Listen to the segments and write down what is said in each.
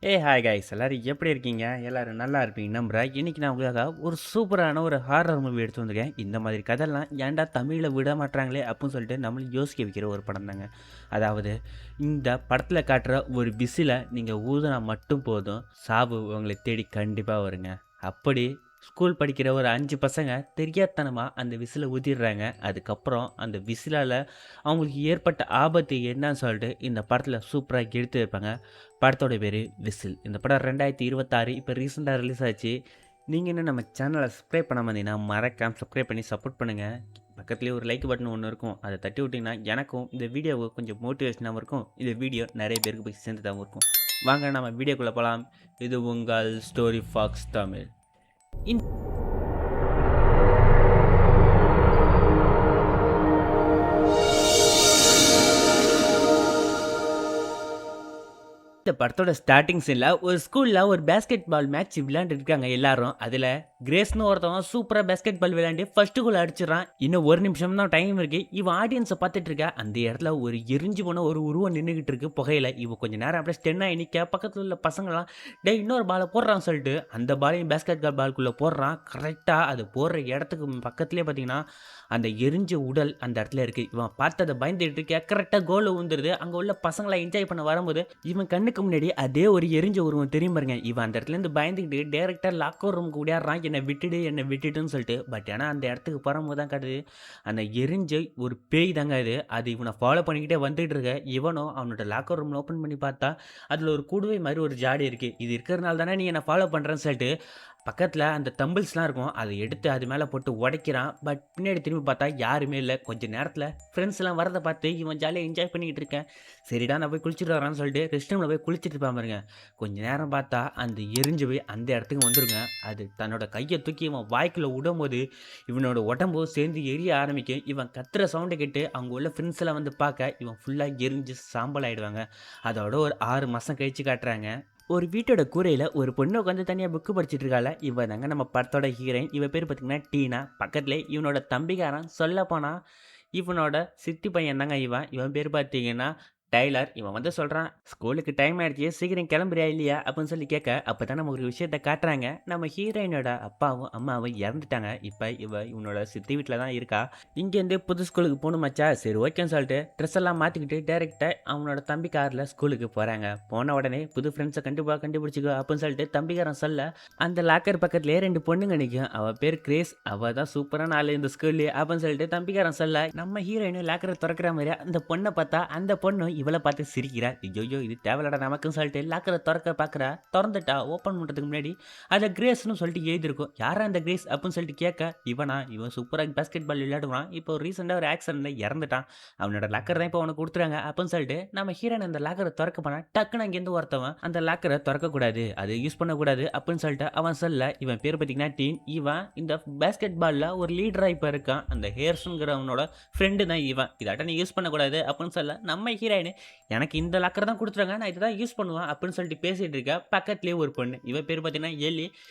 Hi guys எல்லாரும் எப்படி இருக்கீங்க? எல்லாரும் நல்லா இருப்பீங்க நம்புறேன். இன்னைக்கு நான் உங்களுக்காக ஒரு சூப்பரான ஒரு ஹாரர் மூவி எடுத்து வந்திருக்கேன். இந்த மாதிரி கதைலாம் ஏன்டா தமிழில் விட மாட்றாங்களே அப்படின்னு சொல்லிட்டு நம்மள யோசிக்க வைக்கிற ஒரு படம் தாங்க. அதாவது இந்த படத்தில் காட்டுற ஒரு விசிலை நீங்கள் ஊதுனா மட்டும் போதும், சாவு உங்களை தேடி கண்டிப்பாக வருங்க. அப்படி ஸ்கூல் படிக்கிற ஒரு 5 பசங்க தெரியாத்தனமாக அந்த விசிலை ஊதிடுறாங்க. அதுக்கப்புறம் அந்த விசிலால் அவங்களுக்கு ஏற்பட்ட ஆபத்து என்னன்னு சொல்லிட்டு இந்த படத்தில் சூப்பராக எடுத்து வைப்பாங்க. படத்தோட பேர் விசில். இந்த படம் 2026 இப்போ ரீசெண்டாக ரிலீஸ் ஆச்சு. நீங்கள் இன்னும் நம்ம சேனலை சப்ஸ்கிரைப் பண்ணாமல் இருந்தீங்கன்னா மறக்காம சப்ஸ்கிரைப் பண்ணி சப்போர்ட் பண்ணுங்கள். பக்கத்துலேயே ஒரு லைக் பட்டன் ஒன்று இருக்கும், அதை தட்டி விட்டிங்கன்னா எனக்கும் இந்த வீடியோவுக்கு கொஞ்சம் மோட்டிவேஷனாகவும் இருக்கும். இந்த வீடியோ நிறைய பேருக்கு போய் சேர்ந்துட்டாகவும் இருக்கும். வாங்க நம்ம வீடியோக்குள்ளே போகலாம். இது உங்கள் ஸ்டோரி ஃபாக்ஸ் தமிழ். இந்த படத்தோட ஸ்டார்டிங் சீனில் ஒரு ஸ்கூலில் ஒரு பேஸ்கெட் பால் மேட்ச் விளையாண்டுட்டு இருக்காங்க எல்லாரும். அதில் கிரேஸ்னு ஒருத்தவன் சூப்பராக பேஸ்கெட் பால் விளையாண்டு ஃபர்ஸ்ட் கோல் அடிச்சிடறான். இன்னும் ஒரு நிமிஷம் தான் டைம் இருக்கு. இவன் ஆடியன்ஸை பார்த்துட்டு இருக்க. அந்த இடத்துல ஒரு எரிஞ்சு போன ஒரு உருவம் நின்றுகிட்டு இருக்கு புகையில. இவன் கொஞ்சம் நேரம் அப்படியே ஸ்டென் ஆகி நிற்க, பக்கத்தில் உள்ள பசங்களாம் டே இன்னொரு பாலை போடுறான்னு சொல்லிட்டு அந்த பாலையும் பேஸ்கெட் பால்குள்ளே போடுறான். கரெக்டாக அது போடுற இடத்துக்கு பக்கத்துலேயே பார்த்தீங்கன்னா அந்த எரிஞ்ச உடல் அந்த இடத்துல இருக்கு. இவன் பார்த்து அதை பயந்துட்டு இருக்க, கரெக்டாக கோல் ஊந்துருது. அங்கே உள்ள பசங்களை என்ஜாய் பண்ண வரும்போது இவன் கண்ணுக்கு முன்னாடி அதே ஒரு எரிஞ்ச உருவம் தெரியும் பாருங்க. இவன் அந்த இடத்துல இருந்து பயந்துக்கிட்டு டேரக்டா லாக்கர் ரூமுக்கு ஓடியாடுறான், என்னை விட்டுடுன்னு சொல்லிட்டு. பட் ஆனால் அந்த இடத்துக்கு போகும்போது தான் காட்டுது அந்த எரிஞ்ச ஒரு பேய் தாங்க அது. அது இவனை ஃபாலோ பண்ணிக்கிட்டே வந்துட்டு இருக்க. இவனும் அவனோட லாக்கர் ரூம்ல ஓப்பன் பண்ணி பார்த்தா அதில் ஒரு குடுவை மாதிரி ஒரு ஜாடி இருக்கு. இது இருக்கிறதுனால தானே நீ என்னை ஃபாலோ பண்ணுறேன்னு சொல்லிட்டு பக்கத்தில் அந்த தம்பிள்ஸ்லாம் இருக்கும், அதை எடுத்து அது மேலே போட்டு உடைக்கிறான். பட் பின்னாடி திரும்பி பார்த்தா யாருமே இல்லை. கொஞ்சம் நேரத்தில் ஃப்ரெண்ட்ஸ்லாம் வரதை பார்த்து இவன் ஜாலியாக என்ஜாய் பண்ணிக்கிட்டு இருக்கேன். சரிடா நான் போய் குளிச்சுட்டு வரான்னு சொல்லிட்டு ரெஸ்ட் ரூமில் போய் குளிச்சுட்டு இருப்பான் பாருங்க. கொஞ்ச நேரம் பார்த்தா அந்த எரிஞ்சு போய் அந்த இடத்துக்கு வந்துருங்க. அது தன்னோட கையை தூக்கி இவன் வாய்க்குள்ளே விடும்போது இவனோட உடம்பு சேர்ந்து எரிய ஆரம்பிக்கும். இவன் கத்துற சவுண்டை கேட்டு அவங்க உள்ள ஃப்ரெண்ட்ஸ் எல்லாம் வந்து பார்க்க இவன் ஃபுல்லாக எரிஞ்சு சாம்பல் ஆகிடுவாங்க. அதோட ஒரு 6 மாதம் கழிச்சு காட்டுறாங்க. ஒரு வீட்டோட கூரையில் ஒரு பொண்ணு உட்காந்து தனியாக புக்கு படிச்சுட்டு இருக்காள். இவ தாங்க நம்ம படத்தோட ஹீரோயின். இவ பேர் பார்த்தீங்கன்னா டீனா. பக்கத்தில் இவனோட தம்பிக்காரன் சொல்ல போனால் இவனோட சித்தி பையன் தாங்க இவன். இவன் பேர் பார்த்தீங்கன்னா டைலர். இவன் வந்து சொல்கிறான், ஸ்கூலுக்கு டைம் ஆயிடுச்சு, சீக்கிரம் கிளம்புறியா இல்லையா அப்படின்னு சொல்லி கேட்க, அப்போ தான் நம்ம ஒரு விஷயத்த காட்டுறாங்க. நம்ம ஹீரோயினோட அப்பாவும் அம்மாவும் இறந்துட்டாங்க. இப்போ இவனோட சித்தி வீட்டில் தான் இருக்கா. இங்கேருந்து புது ஸ்கூலுக்கு போகணுமாச்சா, சரி ஓகேன்னு சொல்லிட்டு ட்ரெஸ் எல்லாம் மாற்றிக்கிட்டு டேரெக்டாக அவனோட தம்பி காரில் ஸ்கூலுக்கு போகிறாங்க. போன உடனே புது ஃப்ரெண்ட்ஸை கண்டுபிடிச்சிக்கோ அப்படின்னு சொல்லிட்டு தம்பிக்காரன் சொல்ல, அந்த லாக்கர் பக்கத்துலேயே 2 பொண்ணுங்க நிற்கும். அவள் பேர் கிரேஸ், அவள் தான் சூப்பரான ஆள் இந்த ஸ்கூல்லேயே அப்படின்னு சொல்லிட்டு தம்பிக்காரன் சொல்ல, நம்ம ஹீரோயினும் லாக்கரை திறக்கிற மாதிரி அந்த பொண்ணை பார்த்தா அந்த பொண்ணு இவளை பார்த்து சிரிக்கிறா. ஐயோ இது தேவையில்லடா நமக்குன்னு சொல்லிட்டு லாக்கரை திறக்க பார்க்குறா. திறந்துட்டா ஓப்பன் பண்ணுறதுக்கு முன்னாடி அதை கிரேஸ்னு சொல்லிட்டு எழுதியிருக்கும். யாரா அந்த கிரேஸ் அப்படின்னு சொல்லிட்டு கேட்க, இவன் சூப்பராக பேஸ்கெட் பால் விளையாடுவான், இப்போ ரீசெண்டாக ஒரு ஆக்சிடென்ட்டில் இறந்துட்டான், அவனோட லாக்கர் தான் இப்போ அவனுக்கு கொடுத்துறாங்க அப்படின்னு சொல்லிட்டு நம்ம ஹீரோயின் அந்த லாக்கரை திறக்க போனா டக்குன்னு அங்கேருந்து ஒருத்தவன் அந்த லாக்கரை திறக்கக்கூடாது, அது யூஸ் பண்ணக்கூடாது அப்படின்னு சொல்லிட்டு அவன் சொல்ல, இவன் பேர் பார்த்தீங்கன்னா டீன். இவன் இந்த பேஸ்கெட் பாலில் ஒரு லீடராக இப்போ இருக்கான். அந்த ஹேர்ஸுங்கிறவனோட ஃப்ரெண்டு தான் இவன். இதாட்ட நீ யூஸ் பண்ணக்கூடாது அப்படின்னு சொல்ல, நம்ம ஹீரோயின் எனக்கு இந்த லாக்கர் தான் கொடுத்துருங்க, நான் இதை தான் யூஸ் பண்ணுவேன் அப்படின்னு சொல்லிட்டு பேசிகிட்டு இருக்க. பக்கத்துலேயே ஒரு பொண்ணு, இவன் பேர் பார்த்தீங்கன்னா எல்லி.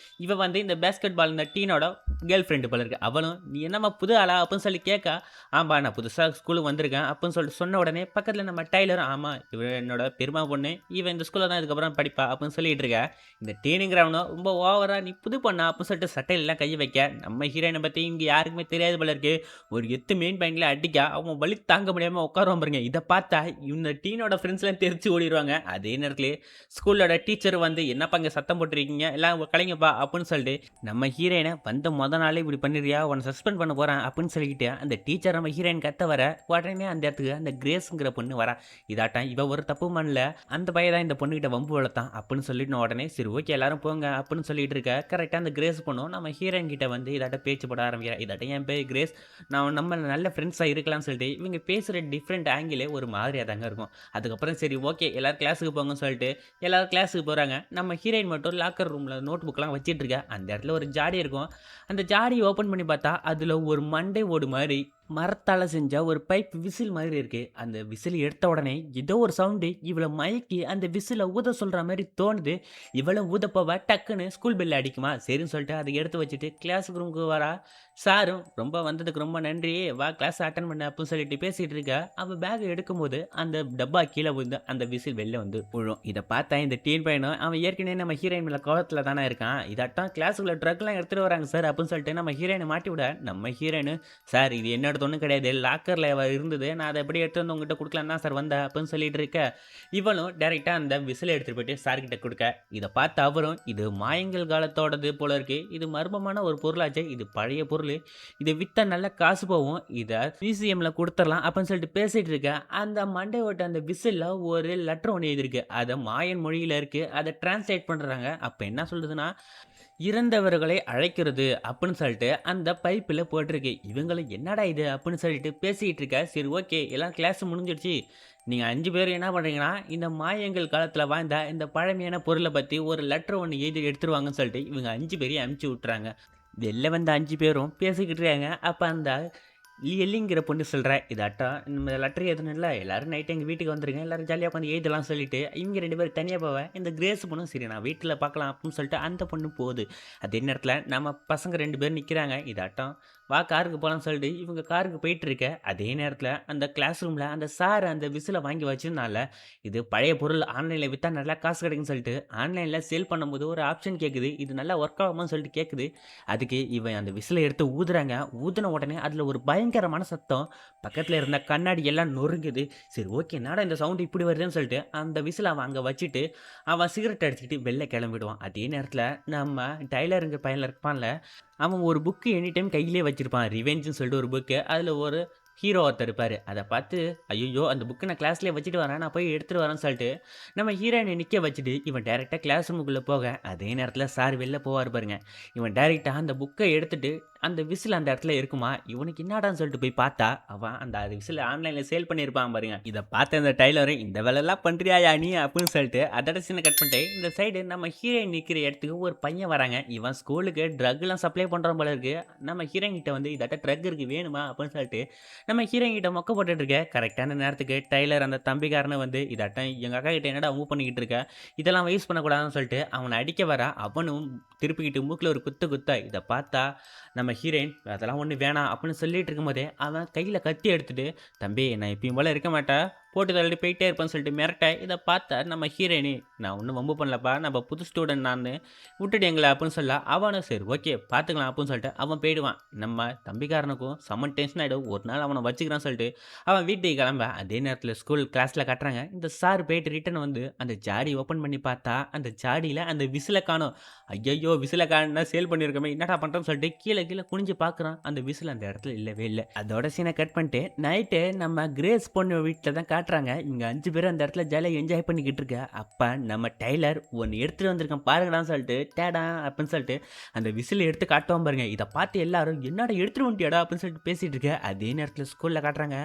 இவன் வந்து இந்த பேஸ்கெட் பால் இந்த டீனோட கேர்ள் ஃப்ரெண்டு போல இருக்கு. அவளும் நீ என்னம்மா புது ஆளா அப்படின்னு சொல்லி கேட்க, ஆம்பா நான் புதுசாக ஸ்கூலுக்கு வந்திருக்கேன் அப்படின்னு சொல்லிட்டு சொன்ன உடனே பக்கத்தில் நம்ம டைலரும், ஆமாம் இவன் என்னோட பெருமா பொண்ணு, இவன் இந்த ஸ்கூலில் தான் இதுக்கப்புறம் படிப்பா அப்படின்னு சொல்லிட்டு இருக்க. இந்த டீனுங்கிறவனும் ரொம்ப ஓவராக நீ புது பொண்ணா அப்படின்னு சொல்லிட்டு சட்டையிலாம் கையை வைக்க, நம்ம ஹீரோயினை பற்றி இங்கே யாருக்குமே தெரியாது போல இருக்கு. ஒரு எத்து மெயின் பாயிண்ட்ல அடிக்க அவன் வலி தாங்க முடியாமல் உட்காருவான் பாருங்க. இதை பார்த்தா இந்த டீனோட ஃப்ரெண்ட்ஸ்லாம் தெரிச்சு ஓடிடுவாங்க. அதே நேரத்தில் ஸ்கூலோட டீச்சர் வந்து என்னப்பா இங்கே சத்தம் போட்டுருக்கீங்க எல்லாம் கலைங்கப்பா அப்படின்னு சொல்லிட்டு நம்ம ஹீரோயினை வந்த நாளே இப்படி பண்ணிடுறியா, உன்னை சஸ்பெண்ட் பண்ண போகிறேன் அப்படின்னு சொல்லிக்கிட்டு அந்த டீச்சர் நம்ம ஹீரோயின் கத்த வர உடனே அந்த இடத்துக்கு அந்த கிரேஸுங்கிற பொண்ணு வரா. இதாட்டம் இவ ஒரு தப்பு பண்ணல, அந்த பையன் தான் இந்த பொண்ணுகிட்ட வம்பு வளர்த்தான் அப்படின்னு சொல்லிட்டு உடனே சரி ஓகே எல்லாரும் போங்க அப்படின்னு சொல்லிட்டு இருக்க. கரெக்டாக அந்த கிரேஸ் பொண்ணும் நம்ம ஹீரோயின் கிட்ட வந்து இதாட்ட பேச்சு போட ஆரம்பிக்கிறேன். இதாட்டம் என் பேர் கிரேஸ், நம்ம நல்ல ஃப்ரெண்ட்ஸாக இருக்கலாம்னு சொல்லிட்டு இவங்க பேசுகிற டிஃப்ரெண்ட் ஆங்கிலே ஒரு மாதிரியாக தாங்க இருக்கும். அதுக்கப்புறம் சரி ஓகே எல்லாரும் கிளாஸுக்கு போங்கன்னு சொல்லிட்டு எல்லாரும் கிளாஸுக்கு போகிறாங்க. நம்ம ஹீரோயின் மட்டும் லாக்கர் ரூமில் நோட் புக்கெலாம் வச்சிட்டு இருக்கா. அந்த இடத்துல ஒரு ஜாடி இருக்கும். அந்த ஜாடியை ஓப்பன் பண்ணி பார்த்தா அதில் ஒரு மண்டை ஓடு மாதிரி மரத்தால செஞ்ச ஒரு பைப் விசில் மாதிரி இருக்கு. அந்த விசில் எடுத்த உடனே ஏதோ ஒரு சவுண்டு இவள மயக்கி அந்த விசில ஊத சொல்ற மாரி தோணுது. இவளும் ஊத போவா டக்குன்னு ஸ்கூல் பெல் அடிக்குமா, சரின்னு சொல்லிட்டு அத எடுத்து வச்சுட்டு கிளாஸ் ரூமுக்கு வரா. சாரும் ரொம்ப வந்ததுக்கு ரொம்ப நன்றி. வா கிளாஸ் அட்டெண்ட் பண்ணு அப்படின்னு சொல்லிட்டு பேசிட்டு இருக்கா. அவ பேக் எடுக்கும்போது அந்த டப்பா கீழ விழுந்து அந்த விசில் வெளில வந்து விழும். இத பார்த்த இந்த டீன் பையனும் அவன் ஏற்கனவே நம்ம ஹீரோயின் மேல கோவத்துல தானே இருக்கான். இதாட்டம் கிளாஸ்க்குள்ள ட்ரக்லாம் எடுத்துட்டு வராங்க சார் அப்படின்னு சொல்லிட்டு நம்ம ஹீரோயின மாட்டி விட, நம்ம ஹீரோயின் சார் இது என்னோடது ஒண்ணும் கிடையாது. லாக்கர்ல இருந்தது. நான் அத அப்படியே எடுத்து வந்து உங்ககிட்ட குடுக்கலான்னு தான் சார் வந்தேன் அப்படின்னு சொல்லிட்டு இருக்க, இவளும் டைரக்ட்டா அந்த விசில எடுத்துட்டு போயிட்டு சார் கிட்ட குடுக்க, இத பார்த்த அவரும் இது மாயங்கள் காலத்தோடது போல இருக்கு. இது மர்மமான ஒரு பொருளாச்சே. இது பழைய பொருளு. இத வித்தா நல்ல காசு போவும். இத மியூசியம்ல குடுத்துறலாம் அப்படின்னு சொல்லிட்டு பேசிட்டு இருக்க, அந்த மண்டை ஓட்ட அந்த விசில்ல ஒரு லெட்டர் ஒண்ணு எழுதியிருக்கு. அது மாயன் மொழியில இருக்கு. அத டிரான்ஸ்லேட் பண்றாங்க. அப்ப என்ன சொல்லுதுன்னா, இறந்தவர்களை அழைக்கிறது அப்படின்னு சொல்லிட்டு அந்த பைப்பில போட்டிருக்கு. இவங்களும் என்னடா இது அப்படின்னு சொல்லிட்டு பேசிட்டு இருக்க. சரி ஓகே எல்லாம் கிளாஸ் முடிஞ்சிடுச்சு. நீங்க 5 பேரும் என்ன பண்றீங்கன்னா, இந்த மாயங்கள் காலத்துல வாழ்ந்த இந்த பழமையான பொருள பத்தி ஒரு லெட்டர் ஒண்ணு எழுதி எடுத்துட்டு வாங்கன்னு சொல்லிட்டு இவங்க 5 பேரையும் அனுப்பிச்சு விட்டுறாங்க. வெளில வந்த 5 பேரும் பேசிக்கிட்டு இருக்காங்க. அப்ப அந்த எல்லிங்கிற பொண்ணு சொல்றா, இதாட்டம் இந்த லெட்டர் எழுதணும்ல, எல்லாரும் நைட் எங்க வீட்டுக்கு வந்துருங்க. எல்லாரும் ஜாலியா உட்காந்து எழுதலாம்னு சொல்லிட்டு, இவங்க 2 பேரும் தனியா போவ. இந்த கிரேஸ் பொண்ணும் சரி நான் வீட்ல பார்க்கலாம் அப்படின்னு சொல்லிட்டு அந்த பொண்ணு போகுது. அதே நேரத்துல நம்ம பசங்க 2 பேரும் நிக்கிறாங்க. இதாட்டம் வா காருக்கு போலாம்னு சொல்லிட்டு இவங்க காருக்கு போயிட்டு இருக்க. அதே நேரத்துல அந்த கிளாஸ் ரூம்ல அந்த சார் அந்த விசில வாங்கி வச்சதுனால, இது பழைய பொருள் ஆன்லைன்ல வித்தா நல்லா காசு கிடைக்கும்னு சொல்லிட்டு, ஆன்லைன்ல சேல் பண்ணும்போது ஒரு ஆப்ஷன் கேட்குது. இது நல்லா ஒர்க் ஆகுமான்னு சொல்லிட்டு கேட்குது. அதுக்கு இவன் அந்த விசில எடுத்து ஊதுறாங்க. ஊதுன உடனே அதுல ஒரு பயங்கரமான சத்தம். பக்கத்துல இருந்த கண்ணாடி எல்லாம் நொறுங்குது. சரி ஓகே என்னடா இந்த சவுண்ட் இப்படி வருதுன்னு சொல்லிட்டு அந்த விசில அவன் அங்க வச்சுட்டு அவன் சிகரெட் அடிச்சுக்கிட்டு வெளில கிளம்பிடுவான். அதே நேரத்துல நம்ம டைலருங்க பையன் இருப்பான்ல, அவன் ஒரு புக் எனி டைம் கையிலேயே வச்சிருப்பான். ரிவெஞ்சுன்னு சொல்லிட்டு ஒரு புக்கு. அதுல ஒரு ஹீரோ ஒருத்தர் இருப்பாரு. அத பார்த்து ஐய்யய்யோ! அந்த புக்க நான் கிளாஸ்லயே வச்சுட்டு வரேன். நான் போய் எடுத்துட்டு வரேன்னு சொல்லிட்டு நம்ம ஹீரோயின நிக்க வச்சுட்டு இவன் டைரக்ட்டா கிளாஸ் ரூமுக்குள்ள போக, அதே நேரத்துல சார் வெளில போவாரு பாருங்க. இவன் டைரக்ட்டா அந்த புக்க எடுத்துட்டு அந்த விசில் அந்த இடத்துல இருக்குமா, இவனுக்கு என்னடான்னு சொல்லிட்டு போய் பார்த்தா, அவன் அந்த விசில ஆன்லைன்ல சேல் பண்ணியிருப்பான் பாருங்க. இத பார்த்த இந்த டைலரு, "இந்த வேலைலாம் பண்றியாயா நீ?" அப்படின்னு சொல்லிட்டு அதோட சீன கட் பண்ணிட்டு, இந்த சைடு நம்ம ஹீரோயின் நிக்கிற இடத்துக்கு ஒரு பையன் வராங்க. இவன் ஸ்கூலுக்கு ட்ரக்லாம் சப்ளை பண்றான் போல இருக்கு. நம்ம ஹீரோயின் கிட்ட வந்து, "இதாட்ட ட்ரக் இருக்கு வேணுமா?" அப்படின்னு சொல்லிட்டு நம்ம ஹீரோயின் கிட்ட மொக்க போட்டுட்டு இருக்க. கரெக்ட்டான நேரத்துக்கு டைலர் அந்த தம்பிக்காரனும் வந்து, "இதாட்டம் எங்க அக்கா கிட்ட என்னடா மூவ் பண்ணிக்கிட்டு இருக்க? இதெல்லாம் வேஸ்ட் பண்ணக்கூடாதுன்னு" சொல்லிட்டு அவன அடிக்க வரா. அவனும் திருப்பிக்கிட்டு மூக்குல ஒரு குத்து குத்த. இத பார்த்தா நம்ம ஹீரோயின், "அதெல்லாம் ஒண்ணும் வேணாம்" அப்படின்னு சொல்லிட்டு இருக்கும்போதே, அவன் கையில கத்தி எடுத்துட்டு, "தம்பி நான் எப்பயும் போல இருக்க மாட்டேன். போட்டு தள்ளிட்டு போயிட்டே இருப்பேன்னு" சொல்லிட்டு மிரட்ட, இத பார்த்த நம்ம ஹீரோயினி, "நான் ஒண்ணும் வம்பு பண்ணலப்பா. நம்ம புது ஸ்டூடண்ட் நானு. விட்டுடுங்களேன்" அப்படின்னு சொல்ல, அவனும் சரி ஓகே பார்த்துக்கலாம் அப்படின்னு சொல்லிட்டு அவன் போயிடுவான். நம்ம தம்பிக்காரனுக்கும் செம்ம டென்ஷன் ஆயிடும். ஒரு நாள் அவன வச்சுக்கிறான்னு சொல்லிட்டு அவன் வீட்டுக்கு கிளம்ப, அதே நேரத்துல ஸ்கூல் கிளாஸ்ல காட்டுறாங்க. இந்த சார் போயிட்டு ரிட்டர்ன் வந்து அந்த ஜாடி ஓப்பன் பண்ணி பார்த்தா, அந்த ஜாடியில அந்த விசில காணோம். ஐய்யய்யோ! விசில காணோம்னா சேல் பண்ணியிருக்கோமே! என்னடா பண்றோம்ன்னு சொல்லிட்டு கீழ கீழ குனிஞ்சு பார்க்குறான். அந்த விசில் அந்த இடத்துல இல்லவே இல்ல. அதோட சீன கட் பண்ணிட்டு, நைட்டு நம்ம கிரேஸ் பொண்ணு வீட்ல தான் காட்டுறாங்க. இவங்க 5 பேரும் அந்த இடத்துல ஜாலியா என்ஜாய் பண்ணிக்கிட்டு இருக்க. அப்ப நம்ம டெய்லர் ஒண்ணு எடுத்துட்டு வந்திருக்கான் பாருங்கடான்னு சொல்லிட்டு, டேடா அப்படின்னு சொல்லிட்டு அந்த விசில எடுத்து காட்டுவான் பாருங்க. இத பார்த்து எல்லாரும், "என்னடா எடுத்துட்டு வந்துட்டியாடா?" அப்படின்னு சொல்லிட்டு பேசிட்டு இருக்க. அதே நேரத்துல ஸ்கூல்ல காட்டுறாங்க.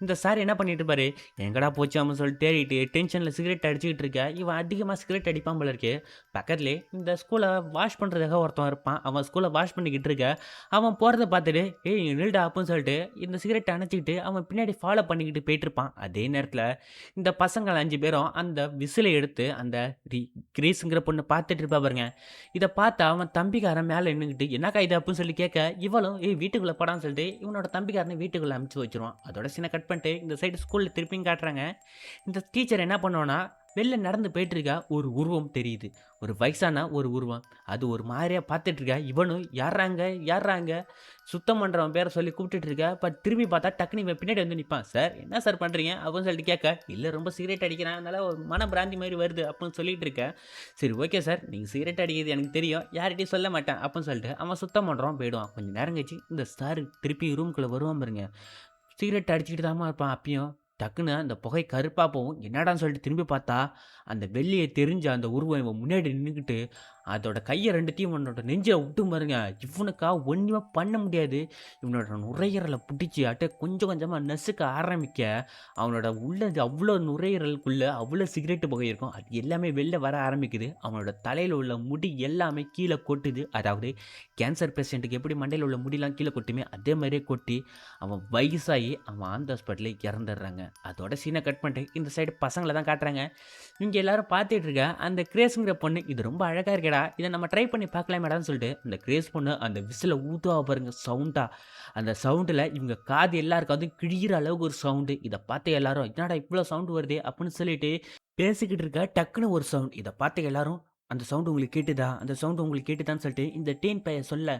இந்த சார் என்ன பண்ணிட்டு இருப்பாரு, எங்கடா போச்சு அப்படின்னு சொல்லிட்டு தேடிட்டு டென்ஷன்ல சிகரெட் அடிச்சுக்கிட்டு இருக்க. இவன் அதிகமா சிகரெட் அடிப்பான் போல இருக்கு. பக்கத்திலே இந்த ஸ்கூல வாஷ் பண்றதுக்காக ஒருத்தன் இருப்பான். அவன் ஸ்கூல வாஷ் பண்ணிக்கிட்டு இருக்க. அவன் போறத பார்த்துட்டு, "ஏய் இங்க நில்டா" அப்படின்னு சொல்லிட்டு இந்த சிகரெட்ட அணைச்சுக்கிட்டு அவன் பின்னாடி ஃபாலோ பண்ணிக்கிட்டு போயிட்டு இருப்பான். அதே நேரத்துல இந்த பசங்கள் 5 பேரும் அந்த விசில எடுத்து அந்த ரி கிரேஸ்ங்கிற பொண்ணு பார்த்துட்டு இருப்பா பாருங்க. இத பார்த்தா அவன் தம்பிக்காரன் மேல நின்னுகிட்டு, "என்னக்கா இது?" அப்படின்னு சொல்லி கேட்க, இவளும், "ஏய் வீட்டுக்குள்ள போடான்னு" சொல்லிட்டு இவனோட தம்பிக்காரன வீட்டுக்குள்ள அனுப்பிச்சு வச்சுருவான். அதோட சீன கட் பண்ணிட்டு இந்த சைடு ஸ்கூல்ல திருப்பியும் காட்டுறாங்க. இந்த டீச்சர் என்ன பண்ணுவான்னா, வெளில நடந்து போயிட்டு இருக்கா. ஒரு உருவம் தெரியுது. ஒரு வயசான ஒரு உருவம். அது ஒரு மாரியா பார்த்துட்டு இருக்கா. இவனும் யார்ராங்க? யார்ராங்க? சுத்தம் பண்றவன் பேர சொல்லி கூப்பிட்டுட்டு இருக்கா. பட் திரும்பி பார்த்தா டக்குனு இவன் பின்னாடி வந்து நிப்பான். "சார் என்ன சார் பண்றீங்க?" அப்படின்னு சொல்லிட்டு கேட்க, "இல்ல ரொம்ப சிகரெட் அடிக்கிறேன். அதனால ஒரு மன பிராந்தி மாரி வருது" அப்படின்னு சொல்லிட்டு இருக்க. "சரி ஓகே சார். நீங்க சிகரெட் அடிக்கிறது எனக்கு தெரியும். யார்கிட்டயும் சொல்ல மாட்டேன்" அப்படின்னு சொல்லிட்டு அவன் சுத்தம் பண்றவன் போயிடுவான். கொஞ்ச நேரம் கழிச்சு இந்த சார் திருப்பி ரூம்குள்ள வருவான் பாருங்க. சிகரெட் அடிச்சுக்கிட்டு தாம்மா இருப்பான் அப்பயும். டக்குனு அந்த புகை கருப்பா போவும். என்னடான்னு சொல்லிட்டு திரும்பி பார்த்தா, அந்த வெள்ளிய தெரிஞ்ச அந்த உருவம் இவன் முன்னாடி நின்னுக்கிட்டு, அதோட கைய 2த்தையும் இவனோட நெஞ்சில விட்டும் பாருங்க. இவனுக்கா ஒண்ணுமே பண்ண முடியாது. இவனோட நுரையீரல புடிச்சு கொஞ்சம் கொஞ்சமா நசுக்க ஆரம்பிக்க, அவனோட உள்ள அவ்ளோ நுரையீரலுக்குள்ள அவ்ளோ சிகரெட் புகை இருக்கும். அது எல்லாமே வெளில வர ஆரம்பிக்குது. அவனோட தலையில உள்ள முடி எல்லாமே கீழ கொட்டுது. அதாவது கேன்சர் பேஷண்ட்டுக்கு எப்படி மண்டையில உள்ள முடிலாம் கீழ கொட்டுமே, அதே மாரியே கொட்டி, அவன் வயசாகி அவன் ஆன் த ஸ்பாட்லயே இறந்துடுறாங்க. அதோட சீன கட் பண்ணிட்டு இந்த சைடு பசங்கள தான் காட்டுறாங்க. இங்க எல்லாரும் பார்த்துட்டு இருக்க, அந்த கிரேஸ்ங்கிற பொண்ணு, "இது ரொம்ப அழகா இருக்கேடா! இத நம்ம ட்ரை பண்ணி பார்க்கலாமேடான்னு" சொல்லிட்டு, அந்த கிரேஸ் பொண்ணு அந்த விசில ஊதுவா பாருங்க சவுண்டா. அந்த சவுண்டுல இவங்க காது எல்லார் காதும் கிழியிற அளவுக்கு ஒரு சவுண்டு. இத பார்த்த எல்லாரும், "என்னடா இவ்ளோ சவுண்ட் வருதே!" அப்படின்னு சொல்லிட்டு பேசிக்கிட்டு இருக்க, டக்குனு ஒரு சவுண்ட். இத பார்த்த எல்லாரும், "அந்த சவுண்ட் உங்களுக்கு கேட்டுதா? அந்த சவுண்ட் உங்களுக்கு கேட்டுதான்னு?" சொல்லிட்டு இந்த டீன் பையன் சொல்ல,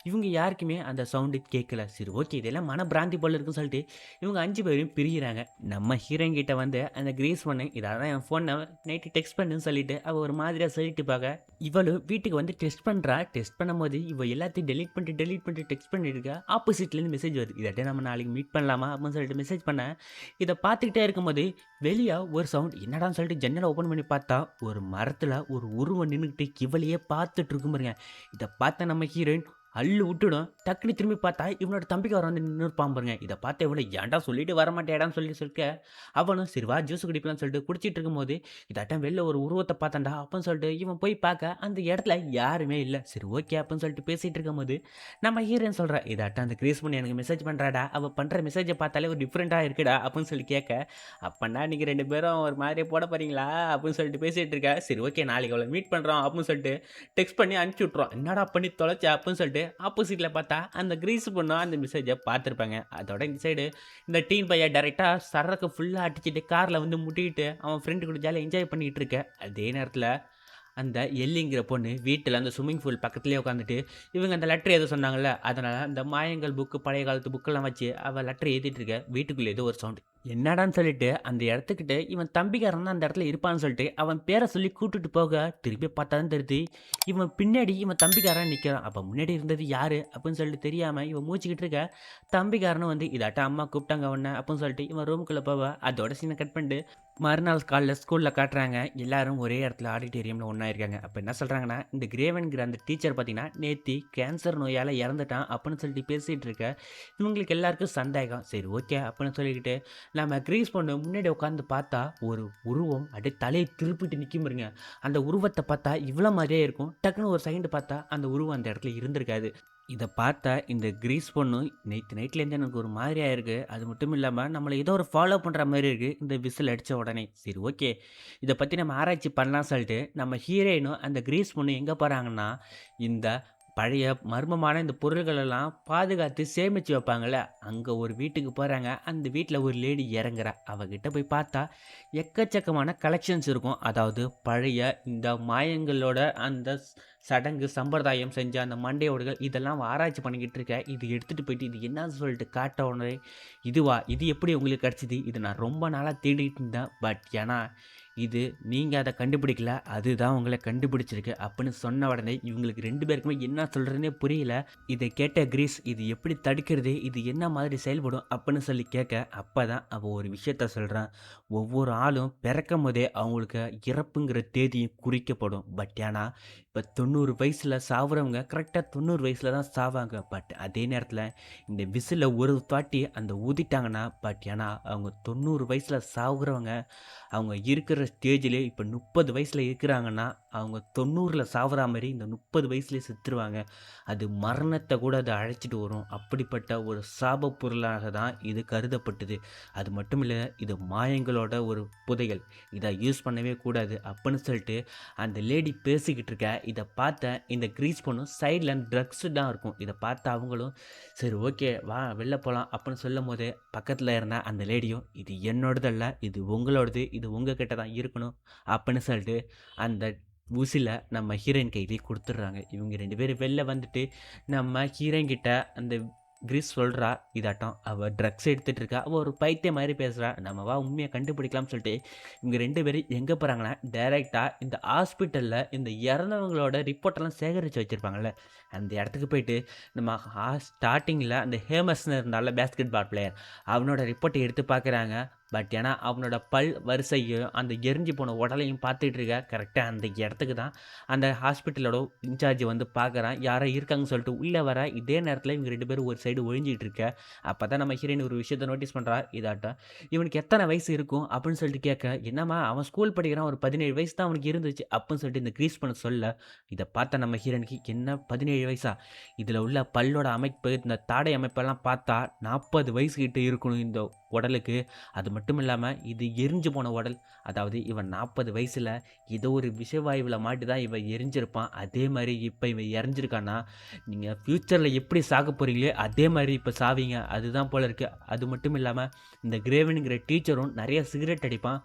இவங்க யாருக்குமே அந்த சவுண்டு கேட்கல. சரி ஓகே, இதெல்லாம் மனப்பிராந்தி போல இருக்குன்னு சொல்லிட்டு, இவங்க 5 பேரும் பிரியிறாங்க. நம்ம ஹீரோயின் கிட்ட வந்து அந்த கிரேஸ் பொண்ணு, "இதாதான் என் ஃபோன நைட்டு டெக்ஸ்ட் பண்ணுன்னு" சொல்லிட்டு, அவ ஒரு மாதிரியா சொல்லிட்டு போக, இவளும் வீட்டுக்கு வந்து டெஸ்ட் பண்றா. டெஸ்ட் பண்ணும்போது, இவ எல்லாத்தையும் டெலீட் பண்ணிட்டு டெக்ஸ்ட் பண்ணிட்டு இருக்கா. ஆப்போசிட்லேருந்து மெசேஜ் வருது. "இதாட்ட நம்ம நாளைக்கு மீட் பண்ணலாமா?" அப்படின்னு சொல்லிட்டு மெசேஜ் பண்ண, இத பார்த்துக்கிட்டே இருக்கும்போது, வெளிய ஒரு சவுண்ட். என்னடான்னு சொல்லிட்டு ஜன்னல ஓப்பன் பண்ணி பார்த்தா, ஒரு மரத்துல ஒரு உருவம் நின்னுக்கிட்டு இவளையே பார்த்துட்டு இருக்கும் பாருங்க. இத பார்த்த நம்ம ஹீரோயின் அல்லு விட்டுடும். டக்குனு திரும்பி பார்த்தா, இவனோட தம்பிக்காரன் வந்து நின்னுருப்பான் பாருங்க. இத பார்த்த இவள, "ஏன்டா சொல்லிட்டு வரமாட்டியாடான்னு" சொல்லிக்க, அவனும் சரி வா ஜூஸ் குடிக்கலாம்னு சொல்லிட்டு குடிச்சிட்டு இருக்கும்போது, இதாட்டம் வெளில ஒரு உருவத்த பார்த்தேன்டா அப்படின்னு சொல்லிட்டு இவன் போய் பார்க்க, அந்த இடத்துல யாருமே இல்ல. சரி ஓகே அப்படின்னு சொல்லிட்டு பேசிட்டு இருக்கும்போது, நம்ம ஹீரோயின் சொல்றா, "இதாட்டம் அந்த கிரேஸ் பொண்ணு எனக்கு மெசேஜ் பண்றாடா. அவ பண்ற மெசேஜ பார்த்தாலே ஒரு டிஃபரெண்ட்டா இருக்குடா" அப்படின்னு சொல்லி கேட்க, "அப்பன்னா நீங்க 2 பேரும் ஒரு மாதிரியா போட போறீங்களா?" அப்படின்னு சொல்லிட்டு பேசிட்டு இருக்க. சரி ஓகே, நாளைக்கு அவள மீட் பண்றோம் அப்படின்னு சொல்லிட்டு டெக்ஸ்ட் பண்ணி அனுப்பிச்சு விட்டுருவான். "என்னடா பண்ணி தொலைச்ச?" அப்படின்னு சொல்லிட்டு ஆப்போசிட்ல பார்த்தா, அந்த கிரீஸ் பொண்ணும் அந்த மெசேஜ பார்த்துருப்பாங்க. அதோட இந்த சைடு இந்த டீன் பையன் டைரக்ட்டா சரக்கு ஃபுல்லா அடிச்சுட்டு கார்ல வந்து முட்டிக்கிட்டு அவன் ஃப்ரெண்டு கூட ஜாலியா என்ஜாய் பண்ணிட்டு இருக்க. அதே நேரத்துல அந்த எல்லிங்கிற பொண்ணு வீட்ல அந்த ஸ்விம்மிங் பூல் பக்கத்திலேயே உட்காந்துட்டு, இவங்க அந்த லெட்டர் எழுத சொன்னாங்கல்ல, அதனால அந்த மாயங்கள் புக்கு, பழைய காலத்து புக்கெல்லாம் வச்சு அவ லெட்டர் எழுதிட்டு இருக்க. வீட்டுக்குள்ள ஏதோ ஒரு சவுண்ட். என்னடான்னு சொல்லிட்டு அந்த இடத்துக்கிட்ட இவன் தம்பிக்காரன் தான் அந்த இடத்துல இருப்பான்னு சொல்லிட்டு அவன் பேரை சொல்லி கூட்டிட்டு போக, திருப்பி பார்த்தா தான் தெரியுது, இவன் பின்னாடி இவன் தம்பிக்காரன் நிக்கிறான். அப்ப முன்னாடி இருந்தது யாரு அப்படின்னு சொல்லிட்டு தெரியாம இவன் மூச்சிக்கிட்டு இருக்க. தம்பிக்காரனும் வந்து, "இதாட்டம் அம்மா கூப்பிட்டாங்க உன்ன" அப்படின்னு சொல்லிட்டு இவன் ரூமுக்குள்ள போவ, அதோட சீனை கட் பண்ணிட்டு மறுநாள் காலைல ஸ்கூல்ல காட்டுறாங்க. எல்லாரும் ஒரே இடத்துல ஆடிட்டோரியம்ல ஒண்ணா இருக்காங்க. அப்ப என்ன சொல்றாங்கன்னா, இந்த கிரேவன்ங்கிற அந்த டீச்சர் பார்த்தீங்கன்னா, நேத்தி கேன்சர் நோயால இறந்துட்டான் அப்படின்னு சொல்லிட்டு பேசிட்டு இருக்க. இவங்களுக்கு எல்லாருக்கும் சந்தேகம். சரி ஓகே அப்படின்னு சொல்லிக்கிட்டு, நம்ம கிரீஸ் பொண்ணு முன்னாடி உட்காந்து பார்த்தா, ஒரு உருவம் அப்படியே தலைய திருப்பிட்டு நிக்கும் பாருங்க. அந்த உருவத்த பார்த்தா இவள மாரியே இருக்கும். டக்குனு ஒரு செகண்ட் பார்த்தா, அந்த உருவம் அந்த இடத்துல இருந்திருக்காது. இத பார்த்தா இந்த கிரீஸ் பொண்ணு, "நேத்து நைட்லேருந்து எனக்கு ஒரு மாதிரியா இருக்கு. அது மட்டும் இல்லாம நம்மள ஏதோ ஒரு ஃபாலோ பண்ற மாரி இருக்கு." இந்த விசில் அடிச்ச உடனே. சரி ஓகே, இத பத்தி நம்ம ஆராய்ச்சி பண்ணலாம்னு சொல்லிட்டு, நம்ம ஹீரோயினும் அந்த கிரீஸ் பொண்ணும் எங்க போறாங்கன்னா, இந்த பழைய மர்மமான இந்த பொருள்கள் எல்லாம் பாதுகாத்து சேமிச்சு வைப்பாங்கல்ல, அங்க ஒரு வீட்டுக்கு போறாங்க. அந்த வீட்ல ஒரு லேடி இறங்குறா. அவகிட்ட போய் பார்த்தா, எக்கச்சக்கமான கலெக்ஷன்ஸ் இருக்கும். அதாவது பழைய இந்த மாயங்களோட அந்த சடங்கு, சம்பிரதாயம் செஞ்ச அந்த மண்டை ஓடுகள் இதெல்லாம் அவ ஆராய்ச்சி பண்ணிக்கிட்டு இருக்கா. இது எடுத்துட்டு போயிட்டு, இது என்னன்னு சொல்லிட்டு காட்ட உடனே, "இதுவா? இது எப்படி உங்களுக்கு கிடைச்சது? இது நான் ரொம்ப நாளா தேடிட்டு இருந்தேன். பட் ஏன்னா, இது நீங்க அத கண்டுபிடிக்கல. அதுதான் உங்கள கண்டுபிடிச்சிருக்கு." அப்படின்னு சொன்ன உடனே இவங்களுக்கு 2 பேருக்குமே என்ன சொல்றதுன்னே புரியல. இத கேட்ட கிரீஸ், "இது எப்படி தடுக்கிறது? இது என்ன மாதிரி செயல்படும்?" அப்படின்னு சொல்லி கேட்க, அப்பதான் அவ ஒரு விஷயத்த சொல்றா. ஒவ்வொரு ஆளும் பிறக்கும்போதே அவங்களுக்கு இறப்புங்கிற தேதியும் குறிக்கப்படும். பட் ஆனா, இப்ப 90 வயசுல சாவுறவங்க கரெக்ட்டா 90 வயசுல தான் சாவாங்க. பட் அதே நேரத்துல இந்த விசில ஒரு தாட்டி அந்த ஊதிட்டாங்கன்னா, பட் ஏன்னா அவங்க 90 வயசுல சாகுறவங்க, அவங்க இருக்கிற ஸ்டேஜ்லயே இப்ப 30 வயசுல இருக்கிறாங்கன்னா, அவங்க 90ல சாவுறா மாரி இந்த 30 வயசுலயே செத்துருவாங்க. அது மரணத்த கூட அது அழைச்சிட்டு வரும். அப்படிப்பட்ட ஒரு சாப பொருளாக தான் இது கருதப்பட்டது. அது மட்டும் இல்ல, இது மாயங்களோட ஒரு புதையல். இத யூஸ் பண்ணவே கூடாது அப்படின்னு சொல்லிட்டு அந்த லேடி பேசிக்கிட்டு இருக்க. இத பார்த்த இந்த கிரீஸ் பொண்ணும் சைட்ல ட்ரக்ஸ் தான் இருக்கும். இத பார்த்த அவங்களும், "சரி ஓகே வா வெளில போலாம்" அப்படின்னு சொல்லும்போது, பக்கத்துல இருந்த அந்த லேடியும், "இது என்னோடதல்ல, இது உங்களோடது. இது உங்ககிட்ட தான் இருக்கணும்" அப்படின்னு சொல்லிட்டு அந்த ஊசில நம்ம ஹீரோயின் கையிலேயே குடுத்துடுறாங்க. இவங்க 2 பேரும் வெளில வந்துட்டு, நம்ம ஹீரோயின் கிட்ட அந்த கிறிஸ் சொல்றா, இதாட்டம் அவ ட்ரக்ஸ் எடுத்துட்டு இருக்கா. அவ ஒரு பைத்தியம் மாரி பேசுறா. நம்ம வா உண்மைய கண்டுபிடிக்கலாம்னு சொல்லிட்டு, இவங்க 2 பேரும் எங்க போறாங்கன்னா, டைரக்ட்டா இந்த ஹாஸ்பிட்டல்ல இந்த இறந்தவங்களோட ரிப்போர்ட் எல்லாம் சேகரிச்சு வச்சிருப்பாங்கல்ல, அந்த இடத்துக்கு போயிட்டு நம்ம ஸ்டார்ட்டிங்ல அந்த ஹேமஸ்ன்னு இருந்தான்ல பேஸ்கெட் பால் பிளேயர், அவனோட ரிப்போர்ட்ட எடுத்து பார்க்குறாங்க. பட் ஏன்னா அவனோட பல் வரிசையும் அந்த எரிஞ்சு போன உடலையும் பார்த்துட்டு இருக்க கரெக்டாக அந்த இடத்துக்கு தான் அந்த ஹாஸ்பிட்டலோட இன்சார்ஜ் வந்து பார்க்குறான். யாரோ இருக்காங்கன்னு சொல்லிட்டு உள்ளே வர இதே நேரத்தில் இவங்க 2 பேரும் ஒரு சைடு ஒழிஞ்சிட்டு இருக்க. அப்போ தான் நம்ம ஹீரோயின் ஒரு விஷயத்த நோட்டீஸ் பண்ணுறா. இதாட்டம் இவனுக்கு எத்தனை வயசு இருக்கும் அப்படின்னு சொல்லிட்டு கேட்க, என்னம்மா அவன் ஸ்கூல் படிக்கிறான், ஒரு 17 வயசு தான் அவனுக்கு இருந்துச்சு அப்படின்னு சொல்லிட்டு இந்த கிரீஸ் பண்ண சொல்ல, இதை பார்த்த நம்ம ஹீரோனுக்கு என்ன 17 வயசா, இதில் உள்ள பல்லோட அமைப்பு இந்த தாடை அமைப்பெல்லாம் பார்த்தா 40 வயசு கிட்ட இருக்கணும் இந்த உடலுக்கு. அது மட்டும் இல்லாமல் இது எரிஞ்சு போன உடல். அதாவது இவன் 40 வயசில் ஏதோ ஒரு விஷவாயுவில் மாட்டி தான் இவன் எரிஞ்சிருப்பான். அதே மாதிரி இப்போ இவன் இறஞ்சிருக்கான்னா நீங்கள் ஃப்யூச்சரில் எப்படி சாக போகிறீங்களே அதே மாதிரி இப்போ சாவீங்க, அதுதான் போல இருக்குது. அது மட்டும் இல்லாமல் இந்த கிரேவனுங்கிற டீச்சரும் நிறைய சிகரெட் அடிப்பான்.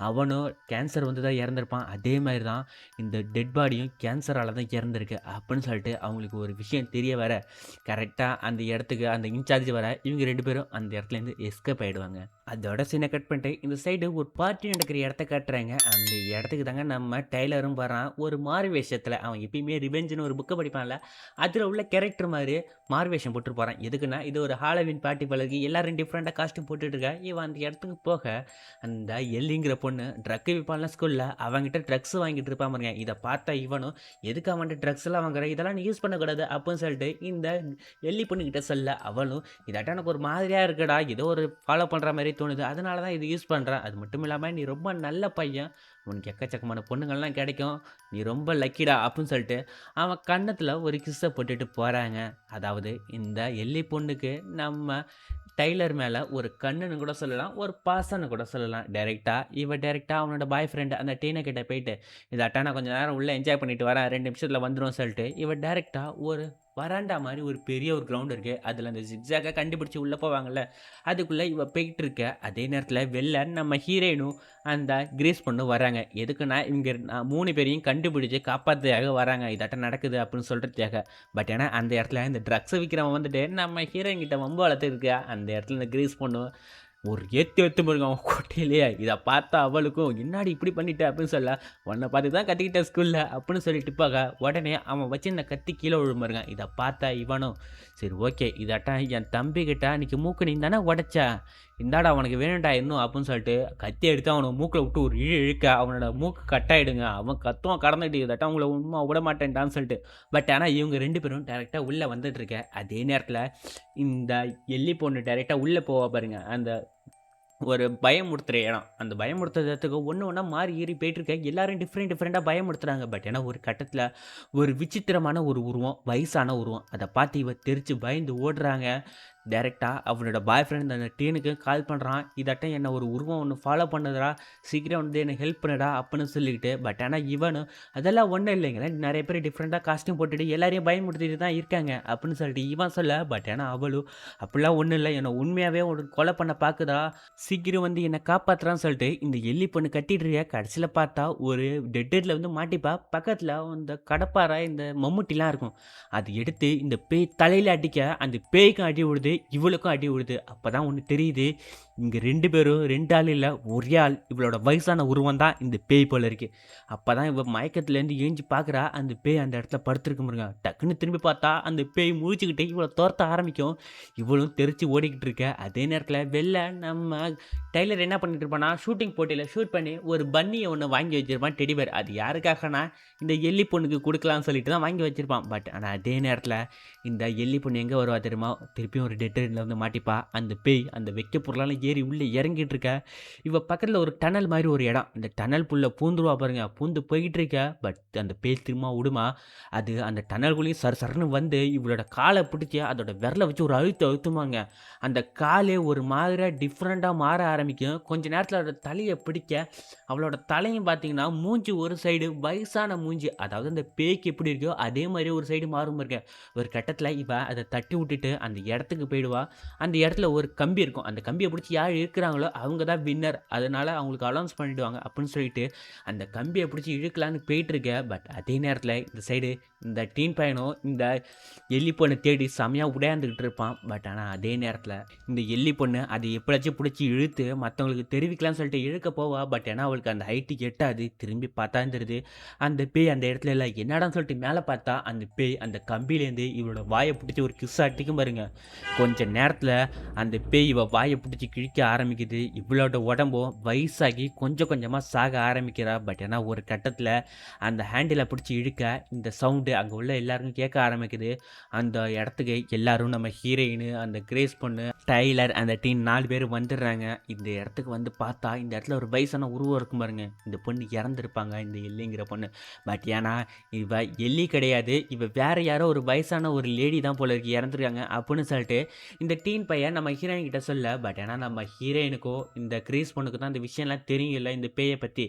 அவனும் கேன்சர் வந்து தான் இறந்துருப்பான். அதே மாதிரி தான் இந்த டெட் பாடியும் கேன்சரால் தான் இறந்துருக்கு அப்படின்னு சொல்லிட்டு அவங்களுக்கு ஒரு விஷயம் தெரிய வர கரெக்டாக அந்த இடத்துக்கு அந்த இன்சார்ஜ் வர இவங்க 2 பேரும் அந்த இடத்துலேருந்து எஸ்கேப் ஆகிடுவாங்க. அதோட சீனை கட் பண்ணிட்டு இந்த சைடு ஒரு பார்ட்டி நடக்கிற இடத்த காட்டுறாங்க. அந்த இடத்துக்கு தாங்க நம்ம டெய்லரும் வரான். ஒரு மாறு வேஷத்தில் அவன் எப்பயுமே ரிவெஞ்சுன்னு ஒரு புக்கை படிப்பான்ல, அதில் உள்ள கேரக்டர் மாதிரி மாறு வேஷம் போட்டு போகிறான். எதுக்குன்னா இது ஒரு ஹாலோவின் பார்ட்டி பழகி எல்லாரும் டிஃப்ரெண்ட்டாக காஸ்ட்யூம் போட்டுட்டு இருக்கா. இவன் அந்த இடத்துக்கு போக அந்த எல்லிங்கிற பொண்ணு ட்ரக்கு விற்பான்ல ஸ்கூலில், அவங்ககிட்ட ட்ரக்ஸ் வாங்கிட்டு இருப்பான் பாருங்க. இதை பார்த்தா இவனும் எதுக்கு அவன்கிட்ட ட்ரக்ஸ் எல்லாம் வாங்குற, இதெல்லாம் நீ யூஸ் பண்ணக்கூடாது அப்படின்னு சொல்லிட்டு இந்த எல்லி பொண்ணுக்கிட்ட சொல்ல, அவளும் இதாட்டம் எனக்கு ஒரு மாதிரியாக இருக்குடா, ஏதோ ஒரு ஃபாலோ பண்ணுற மாதிரி தோணுது, அதனால தான் இது யூஸ் பண்ணுறேன். அது மட்டும் இல்லாமல் நீ ரொம்ப நல்ல பையன், உனக்கு எக்கச்சக்கமான பொண்ணுங்கள்லாம் கிடைக்கும், நீ ரொம்ப லக்கிடா அப்படின்னு சொல்லிட்டு அவன் கன்னத்தில் ஒரு கிஸ்ஸை போட்டுட்டு போகிறாங்க. அதாவது இந்த எல்லி பொண்ணுக்கு நம்ம டைலர் மேலே ஒரு கண்ணுன்னு கூட சொல்லலாம், ஒரு பாசன்னு கூட சொல்லலாம். டைரெக்டாக அவனோட பாய் ஃப்ரெண்டு அந்த டீனை கிட்ட போயிட்டு இதாட்டா நான் கொஞ்சம் நேரம் உள்ளே என்ஜாய் பண்ணிட்டு வரேன், 2 நிமிஷத்தில் வந்துடும் சொல்லிட்டு டைரெக்டாக ஒரு வராண்டா மாதிரி ஒரு பெரிய ஒரு கிரவுண்ட் இருக்குது. அதில் அந்த ஜிக்ஸாக கண்டுபிடிச்சி உள்ளே போவாங்கள்ல, அதுக்குள்ளே இவ போய்கிட்டு இருக்க. அதே நேரத்தில் வெளில நம்ம ஹீரோயினும் அந்த கிரேஸ் பொண்ணு வராங்க. எதுக்குன்னா இவங்க 3 பேரையும் கண்டுபிடிச்சி காப்பாற்றுறதுக்காக வராங்க. இதாட்டம் நடக்குது அப்படின்னு சொல்கிறதுக்காக. பட் ஏன்னா அந்த இடத்துல இந்த ட்ரக்ஸை விற்கிறவன் வந்துட்டு நம்ம ஹீரோயின் கிட்ட வம்பு வளர்த்துருக்க. அந்த இடத்துல இந்த கிரேஸ் பொண்ணு ஒரு ஏற்று போயிருங்க அவன் கொட்டையிலேயே. இதை பார்த்தா அவளுக்கும் என்னாடி இப்படி பண்ணிட்ட அப்படின்னு சொல்ல, உன்னை பார்த்து தான் கத்திக்கிட்டேன் ஸ்கூலில் அப்படின்னு சொல்லிட்டு போக உடனே அவன் வச்சு இந்த கத்தி கீழே விழுமாருங்க. இதை பார்த்தா இவனும் சரி ஓகே, இதாட்டா என் தம்பி கிட்ட அன்றைக்கி மூக்கு நீ தானே உடைச்சா, இந்தாடா அவனுக்கு வேணும்டா இன்னும் அப்படின்னு சொல்லிட்டு கத்தி எடுத்து அவனை மூக்கில் விட்டு ஒரு இழுக்க அவனோட மூக்கு கட்டாயிடுங்க. அவன் கத்துவான் கடந்துட்டு இதாட்டா அவங்கள உண்மை விட மாட்டேன்டான்னு சொல்லிட்டு. பட் ஆனால் இவங்க 2 பேரும் டேரெக்டாக உள்ளே வந்துட்டுருக்க. அதே நேரத்தில் இந்த எல்லி பொண்ணு டேரெக்டாக உள்ளே போவா பாருங்க, அந்த ஒரு பயமுறுத்துகிற இடம். அந்த பயமுறுத்துறதுக்கு ஒன்று ஒன்றா மாறி ஏறி போயிட்டுருக்க. எல்லாரும் டிஃப்ரெண்ட்டாக பயமுறுத்துறாங்க. பட் ஏன்னா ஒரு கட்டத்தில் ஒரு விசித்திரமான ஒரு உருவம், வயசான உருவம், அதை பார்த்து இவ தெரிச்சு பயந்து ஓடுறாங்க. டைரெக்டாக அவனோட பாய் ஃப்ரெண்ட் அந்த டீனுக்கு கால் பண்ணுறான். இதாட்டம் என்ன ஒரு உருவம் ஒன்று ஃபாலோ பண்ணுதுடா, சீக்கிரம் வந்து என்னை ஹெல்ப் பண்ணுடா அப்படின்னு சொல்லிக்கிட்டு. பட் ஆனால் இவனும் அதெல்லாம் ஒன்றும் இல்லைங்களே, நிறைய பேர் டிஃப்ரெண்ட்டாக காஸ்ட்யூம் போட்டுட்டு எல்லாரையும் பயமுறுத்திட்டு தான் இருக்காங்க அப்படின்னு சொல்லிட்டு இவன் சொல்ல. பட் ஏன்னா அவளும் அப்படிலாம் ஒன்றும் இல்லை, என்னை உண்மையாகவே ஒரு கொலை பண்ண பார்க்குதா, சீக்கிரம் வந்து என்னை காப்பாற்றுறான்னு சொல்லிட்டு இந்த எல்லி பொண்ணு கட்டிட்டு இருக்க. கடைசியில் பார்த்தா ஒரு டெட்டில் வந்து மாட்டிப்பா. பக்கத்தில் இந்த கடப்பாறை இந்த மம்முட்டிலாம் இருக்கும், அது எடுத்து இந்த பேய் தலையில் அடிக்க அந்த பேய்க்கும் அடி விடுது, இவளுக்கும் அடி விடுது. அப்போ தான் ஒன்று தெரியுது, இங்கே 2 பேரும் 2 ஆள் இல்லை, ஒரே ஆள். இவளோட வயசான உருவம் தான் இந்த பேய் போல இருக்குது. அப்போ தான் இவள் மயக்கத்துலேருந்து ஏஞ்சி பார்க்குறா, அந்த பேய் அந்த இடத்துல படுத்துருக்கு முருங்க. டக்குன்னு திரும்பி பார்த்தா அந்த பேய் முழிச்சுக்கிட்டு இவளை துரத்த ஆரம்பிக்கும். இவளும் தெரிச்சு ஓடிக்கிட்டு இருக்க. அதே நேரத்தில் வெளில நம்ம டெய்லர் என்ன பண்ணிட்டு இருப்பான்னா, ஷூட்டிங் போட்டியில் ஷூட் பண்ணி ஒரு பன்னியை ஒன்று வாங்கி வச்சிருப்பான், டெடிபேர். அது யாருக்காகனா இந்த எல்லி பொண்ணுக்கு கொடுக்கலாம்னு சொல்லிட்டு தான் வாங்கி வச்சிருப்பான். பட் ஆனால் அதே நேரத்தில் இந்த எல்லி பொண்ணு எங்கே வருவா தெரியுமா, திருப்பியும் ஒரு டெட்டரில் வந்து மாட்டிப்பா. அந்த பேய் அந்த வைக்க பொருளால் ஏறி உள்ளே இறங்கிட்டு இருக்க. இவ பக்கத்தில் ஒரு டனல் மாதிரி ஒரு இடம், அந்த டனல் புள்ள பூந்துருவா பாருங்க, பூந்து போய்கிட்டு இருக்க. பட் அந்த பேய் திரும்ப விடுமா, அது அந்த டனல்குள்ளேயும் சரன்னு வந்து இவளோட காலை பிடிச்சி அதோட விரலை வச்சு ஒரு அழுத்துமாங்க. அந்த காலே ஒரு மாதிரியாக டிஃப்ரெண்ட்டாக மாற ஆரம்பிக்கும். கொஞ்ச நேரத்தில் அதோட தலையை பிடிக்க, அவளோட தலையும் பார்த்தீங்கன்னா மூஞ்சி ஒரு சைடு வயசான மூஞ்சி, அதாவது அந்த பேய்க்கு எப்படி இருக்கோ அதே மாதிரி ஒரு சைடு மாறும் இருக்க. ஒரு கட்டத்தில் இவ அதை தட்டி விட்டுட்டு அந்த இடத்துக்கு போயிடுவா. அந்த இடத்துல ஒரு கம்பி இருக்கும், அந்த கம்பியை பிடிச்சி யார் இருக்கிறாங்களோ அவங்க தான் வின்னர், அதனால் அவங்களுக்கு அலௌன்ஸ் பண்ணிவிடுவாங்க அப்படின்னு சொல்லிட்டு அந்த கம்பியை பிடிச்சி இழுக்கலான்னு போயிட்டுருக்க. பட் அதே நேரத்தில் இந்த சைடு இந்த டீன் பையனும் இந்த எல்லி பொண்ணை தேடி செமையாக உடையாந்துக்கிட்டு இருப்பான். பட் ஆனால் அதே நேரத்தில் இந்த எல்லி பொண்ணு அதை எப்படியாச்சும் பிடிச்சி இழுத்து மத்தவங்களுக்கு தெரிவிக்கலாம்னு சொல்லிட்டு இழுக்க போவா. பட் ஏன்னா அவளுக்கு அந்த ஹைட்டுக்கு எட்டாது. திரும்பி பார்த்தா தெரியுது, அந்த பேய் அந்த இடத்துல இல்ல. என்னடான்னு சொல்லிட்டு மேல பார்த்தா, அந்த பேய் அந்த கம்பியிலேருந்து இவளோட வாய புடிச்சு ஒரு கிஸ் அடிக்கும் பாருங்க. கொஞ்ச நேரத்துல அந்த பேய் இவ வாய புடிச்சு கிழிக்க ஆரம்பிக்குது. இவளோட உடம்பும் வயசாகி கொஞ்சம் கொஞ்சமா சாக ஆரம்பிக்கிறா. பட் ஏன்னா ஒரு கட்டத்துல அந்த ஹேண்டில பிடிச்சு இழுக்க, இந்த சவுண்டு அங்க உள்ள எல்லாருக்கும் கேட்க ஆரம்பிக்குது. அந்த இடத்துக்கு எல்லாரும் நம்ம ஹீரோயின், அந்த கிரேஸ் பொண்ணு, டைலர், அந்த டீன் 4 பேர் வந்துடுறாங்க. இந்த இடத்துக்கு வந்து பார்த்தா, இந்த இடத்துல ஒரு வயசான உருவம் இருக்கும் பாருங்க. இந்த பொண்ணு இறந்துருப்பாங்க, இந்த எல்லிங்கிற பொண்ணு. பட் ஏன்னா இவ எல்லி கிடையாது. இவ வேற யாரோ ஒரு வயசான ஒரு லேடி தான் போல இருக்கு இறந்துருக்காங்க அப்படின்னு சொல்லிட்டு இந்த டீன் பையன் நம்ம ஹீரோயின் கிட்ட சொல்ல. பட் ஏன்னா நம்ம ஹீரோயினுக்கோ இந்த கிரேஸ் பொண்ணுக்கு தான் இந்த விஷயம்லாம் தெரியும்ல இந்த பேயை பத்தி.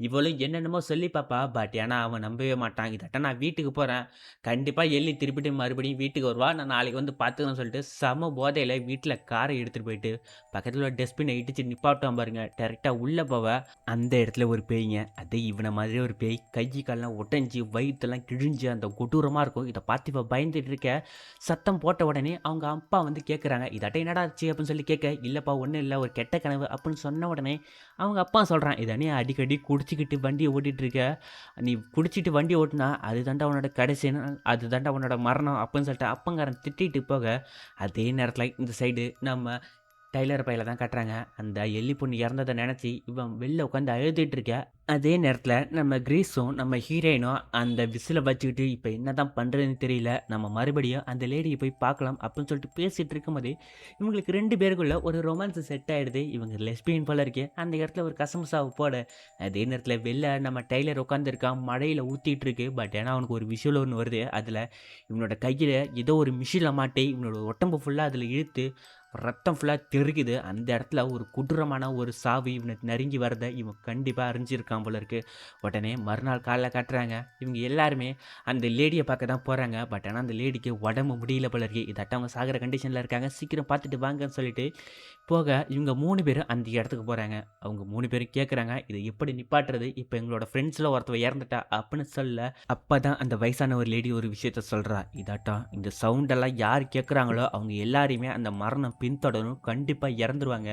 இவளும் என்னென்னமோ சொல்லி பாப்பா. பட் ஏன்னா அவன் நம்பவே மாட்டான். இதட்ட நான் வீட்டுக்கு போறேன், கண்டிப்பா எள்ளி திருப்பிட்டு மறுபடியும் வீட்டுக்கு வருவா, நான் நாளைக்கு வந்து பார்த்துக்கிறேன்னு சொல்லிட்டு செம போதையில வீட்டில் காரை எடுத்துட்டு போயிட்டு பக்கத்தில் உள்ள டஸ்ட்பினை இடிச்சு நிப்பாட்டான் பாருங்க. டேரெக்டா உள்ள போவ, அந்த இடத்துல ஒரு பேய்ங்க. அது இவனை மாதிரி ஒரு பேய், கை கால்லாம் ஒட்டஞ்சி வயிற்றெல்லாம் கிழிஞ்சு அந்த கொடூரமா இருக்கும். இதை பார்த்து இவ பயந்துட்டு இருக்க. சத்தம் போட்ட உடனே அவங்க அப்பா வந்து கேட்குறாங்க, இதாட்ட என்னடா ஆச்சு அப்படின்னு சொல்லி கேட்க, இல்லைப்பா ஒன்றும் இல்லை, ஒரு கெட்ட கனவு அப்படின்னு சொன்ன உடனே அவங்க அப்பா சொல்கிறான், இதானே அடிக்கடி குடிச்சிக்கிட்டு வண்டியை ஓட்டிகிட்டு இருக்க, நீ குடிச்சிட்டு வண்டி ஓட்டினா அது தாண்டா உன்னோட கடைசின்னு, அது தாண்டா உன்னோட மரணம் அப்படின்னு சொல்லிட்டு அப்பங்காரன் திட்டிட்டு போக, அதே நேரத்தில் இந்த சைடு நம்ம டைலர் பையில தான் காட்டுறாங்க. அந்த எள்ளி பொண்ணு இறந்ததை நினச்சி இவன் வெளில உட்காந்து அழுதுட்டு இருக்க. அதே நேரத்தில் நம்ம கிரீஸும் நம்ம ஹீரோயினும் அந்த விசிலை வச்சுக்கிட்டு இப்போ என்ன தான் பண்ணுறதுன்னு தெரியல, நம்ம மறுபடியும் அந்த லேடியை போய் பார்க்கலாம் அப்படின்னு சொல்லிட்டு பேசிகிட்டு இருக்கும்போது இவங்களுக்கு 2 பேருக்குள்ள ஒரு ரொமான்ஸ் செட் ஆகிடுது. இவங்க லெஸ்பியன் போல இருக்கு. அந்த இடத்துல ஒரு கசமுசாவை போட, அதே நேரத்தில் வெளில நம்ம டைலர் உட்காந்துருக்கான், மழையில் ஊற்றிட்டு இருக்கு. பட் ஏன்னா அவனுக்கு ஒரு விஷுவல் ஒன்று வருது. அதில் இவனோட கையில் ஏதோ ஒரு மிஷினில் மாட்டி இவனோட உடம்பு ஃபுல்லாக அதில் இழுத்து ரத்தம் ஃபுல்லாக தெருக்குது. அந்த இடத்துல ஒரு கொடூரமான ஒரு சாவு இவனுக்கு நெருங்கி வரதை இவன் கண்டிப்பாக அறிஞ்சிருக்கான் போல இருக்கு. உடனே மறுநாள் காலைல காட்டுறாங்க, இவங்க எல்லாருமே அந்த லேடியை பார்க்க தான் போகிறாங்க. பட் ஆனால் அந்த லேடிக்கு உடம்பு முடியல போல இருக்கு. இதாட்ட அவங்க சாகிற கண்டிஷனில் இருக்காங்க, சீக்கிரம் பார்த்துட்டு வாங்கன்னு சொல்லிட்டு போக இவங்க 3 பேரும் அந்த இடத்துக்கு போகிறாங்க. அவங்க 3 பேரும் கேட்குறாங்க, இதை எப்படி நிப்பாட்டுறது, இப்போ எங்களோட ஃப்ரெண்ட்ஸில் ஒருத்தவ இறந்துட்டா அப்படின்னு சொல்ல, அப்போ தான் அந்த வயசான ஒரு லேடி ஒரு விஷயத்த சொல்கிறா, இதாட்டம் இந்த சவுண்டெல்லாம் யார் கேட்குறாங்களோ அவங்க எல்லாரையுமே அந்த மரணம் பின்தொடரும், கண்டிப்பாக இறந்துருவாங்க.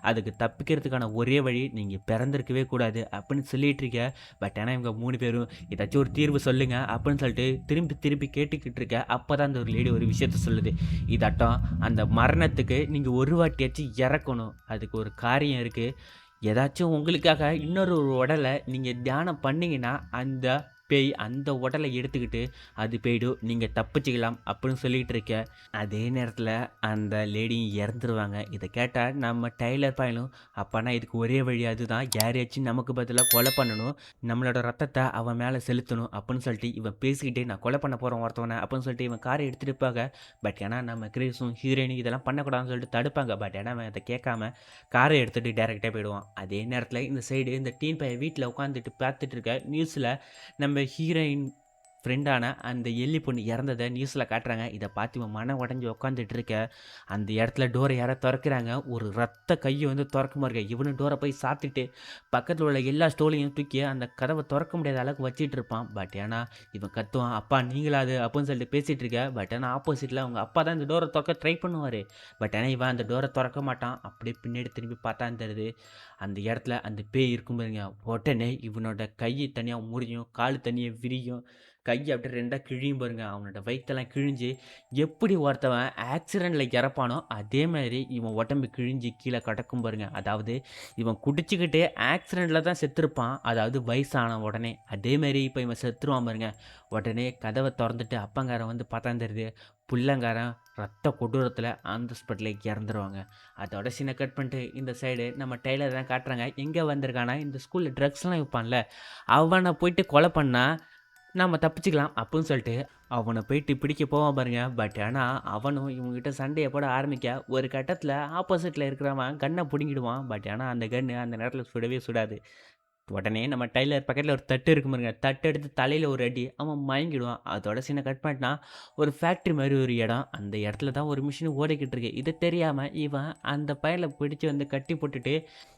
அதுக்கு தப்பிக்கிறதுக்கான ஒரே வழி நீங்கள் பிறந்திருக்கவே கூடாது அப்படின்னு சொல்லிட்டு இருக்க. பட் ஆனால் இவங்க 3 பேரும் ஏதாச்சும் ஒரு தீர்வு சொல்லுங்க அப்படின்னு சொல்லிட்டு திருப்பி திருப்பி கேட்டுக்கிட்டு இருக்க. அப்போ தான் அந்த ஒரு லேடி ஒரு விஷயத்த சொல்லுது, இதாட்டம் அந்த மரணத்துக்கு நீங்கள் ஒரு வாட்டியாச்சும் இறக்கணும், அதுக்கு ஒரு காரியம் இருக்குது. ஏதாச்சும் உங்களுக்காக இன்னொரு ஒரு உடலை நீங்கள் தியானம் பண்ணீங்கன்னா அந்த பேய் அந்த உடலை எடுத்துக்கிட்டு அது போய்டும், நீங்கள் தப்பிச்சுக்கலாம் அப்படின்னு சொல்லிகிட்டு இருக்க. அதே நேரத்தில் அந்த லேடியும் இறந்துருவாங்க. இதை கேட்டால் நம்ம டைலர் பையனும், அப்போனா இதுக்கு ஒரே வழி அதுதான், யாரையாச்சும் நமக்கு பதிலாக கொலை பண்ணணும், நம்மளோட ரத்தத்தை அவன் மேலே செலுத்தணும் அப்படின்னு சொல்லிட்டு இவன் பேசிக்கிட்டே நான் கொலை பண்ண போகிறேன் ஒருத்தவனை அப்படின்னு சொல்லிட்டு இவன் காரை எடுத்துகிட்டு போக. பட் ஏன்னா நம்ம கிரீஸும் ஹீரோயினும் இதெல்லாம் பண்ணக்கூடாதுன்னு சொல்லிட்டு தடுப்பாங்க. பட் ஏன்னா அவன் அதை கேட்காம காரை எடுத்துகிட்டு டேரெக்டாக போயிடுவான். அதே நேரத்தில் இந்த சைடு இந்த டீன் பையன் வீட்டில் உட்காந்துட்டு பார்த்துட்டு இருக்க நியூஸில் நம்ம ஹீரோயின் ஃப்ரெண்டான அந்த எள்ளி பொண்ணு இறந்ததை நியூஸில் காட்டுறாங்க. இதை பார்த்து இவன் மன உடஞ்சி உட்காந்துட்டு இருக்க. அந்த இடத்துல டோரை யாரை திறக்கிறாங்க, ஒரு ரத்த கையை வந்து திறக்கமா இருக்க. இவனு டோரை போய் சாத்திட்டு பக்கத்தில் உள்ள எல்லா ஸ்டோலையும் தூக்கி அந்த கதவை திறக்க முடியாத அளவுக்கு வச்சிட்டு இருப்பான். பட் ஏன்னா இவன் கத்துவான், அப்பா நீங்களாது அப்படின்னு சொல்லிட்டு பேசிகிட்டு இருக்க. பட் ஆனால் ஆப்போசிட்டில் அவங்க அப்பா தான் இந்த டோரை திறக்க ட்ரை பண்ணுவார். பட் ஆனால் இவன் அந்த டோரை திறக்க மாட்டான். அப்படியே பின்னாடி திரும்பி பார்த்தா தெரியுது அந்த இடத்துல அந்த பேய் இருக்கும் பாருங்க. உடனே இவனோட கை தனியாக முறியும், கால் தனியாக விரியும், கை அப்படியே 2ஆக கிழியும் பாருங்க. அவனோட வயிற்றெல்லாம் கிழிஞ்சு எப்படி ஒருத்தவன் ஆக்சிடெண்ட்டில் இறப்பானோ அதே மாதிரி இவன் உடம்பு கிழிஞ்சு கீழே கிடக்கும் பாருங்க. அதாவது இவன் குடிச்சிக்கிட்டே ஆக்சிடெண்ட்டில் தான் செத்துருப்பான், அதாவது வயசான உடனே. அதேமாரி இப்போ இவன் செத்துருவான் பாருங்க. உடனே கதவை திறந்துட்டு அப்பங்காரன் வந்து பார்த்தா தெரியுது, புள்ளங்காரன் ரத்த கொடூரத்தில் அந்த ஹாஸ்பிட்டலில் இறந்துருவாங்க. அதோட சீனை கட் பண்ணிட்டு இந்த சைடு நம்ம டெய்லர் தான் காட்டுறாங்க. எங்கே வந்திருக்கானா, இந்த ஸ்கூலில் ட்ரக்ஸ்லாம் விற்பான்ல, அவனை போயிட்டு கொலை பண்ணால் நம்ம தப்பிச்சுக்கலாம் அப்படின்னு சொல்லிட்டு அவனை போயிட்டு பிடிக்க போவான் பாருங்க. பட் ஆனால் அவனும் இவங்ககிட்ட சண்டையை போட ஆரம்பிக்க ஒரு கட்டத்தில் ஆப்போசிட்டில் இருக்கிறவன் கன்னை பிடுங்கிடுவான். பட் ஆனால் அந்த கன்று அந்த நேரத்தில் சுடவே சுடாது. உடனே நம்ம டைலர் பக்கத்தில் ஒரு தட்டு இருக்கும் பாருங்க, தட்டு எடுத்து தலையில் ஒரு அடி, அவன் மயங்கிடுவான். அதோட சீனை கட் பண்ணிட்டான். ஒரு ஃபேக்ட்ரி மாதிரி ஒரு இடம், அந்த இடத்துல தான் ஒரு மிஷின் ஓடிக்கிட்டு இருக்கு. இது தெரியாமல் இவன் அந்த பயலை பிடிச்சி வந்து கட்டி போட்டுட்டு